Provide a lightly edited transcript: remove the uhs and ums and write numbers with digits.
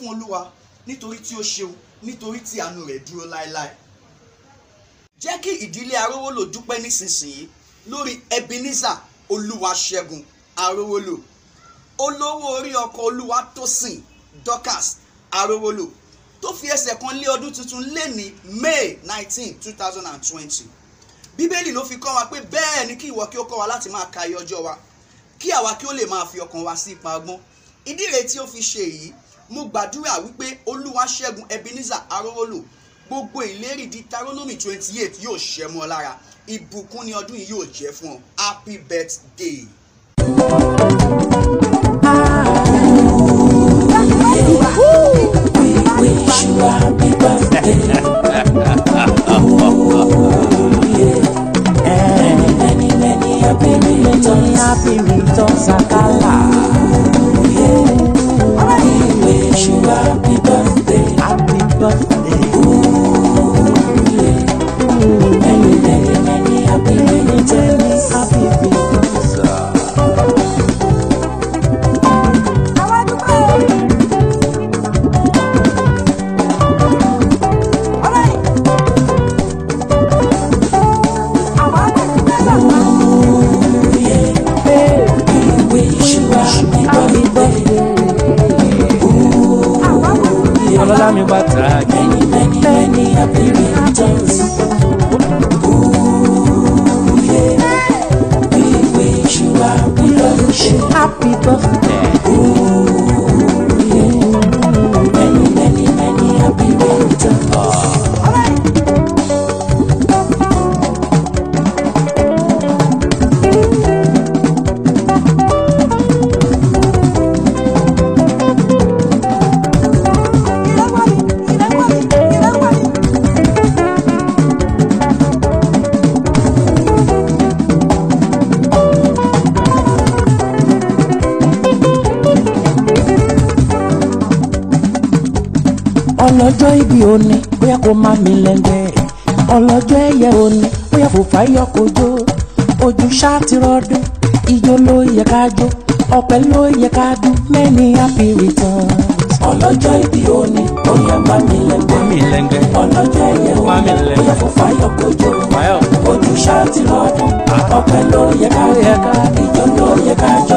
fún Olúwa nítorí tí ó ṣeun, nítorí tí àánú rẹ̀ dúró láéláé. Jẹ́ kí ìdílé Arówólò dúpẹ́ nísinsìnyí lórí Ebenezer Olúwaṣẹ́gun Arówólò, olówó orí ọkọ̀ Olúwatósìn Dorcas Arówólò tó fi ẹsẹ̀ kan lé ọdún tuntun lẹ́ni May 19, 2020. Bíbélì ló fi kọ́ wa pé bẹ́ẹ̀ ni kí ìwọ kí ó kọ́ wa láti máa ka iye ọjọ́ wa, kí àwa kí ó lè máa fi ọkàn wa sí ipa ọgbọ́n. Ìdí rèé tí ó fi ṣe èyí. Mo gbàdúrà wípé Olúwaṣẹ́gun Ebenezer Arówólò, gbogbo ìlérí Deuteronomy 28 yóò ṣẹ mọ́ ọ lára. Ìbùkún ni ọdún yìí yóò jẹ́ fún ọ. Happy birthday. We wish you happy birthday. Many happy returns, Sakala. We wish you happy birthday. Happy birthday. Many happy returns. Happy returns. Many happy returns. Ooh, yeah. We wish you happy birthday. Happy birthday. Ooh, yeah. Many happy returns. Ọlọ́jọ́ ìbí òní bóyá kó má mi lẹ́ngbẹ́, ọlọ́jọ́ ẹ̀yẹ òní bóyá kó fàyọ kójó, ojú ṣáàtì rọdún ijó ló yẹ ká jó, ọpẹ́ ló yẹ ká dún. Many happy returns. Ọlọ́jọ́ ìbí òní bóyá má mi lẹ́ngbẹ́, ọlọ́jọ́ ẹ̀yẹ òní bóyá kó fàyọ kójó, ojú ṣáàtì rọdún ọpẹ́ ló yẹ ká dún, ijó ló yẹ ká jó.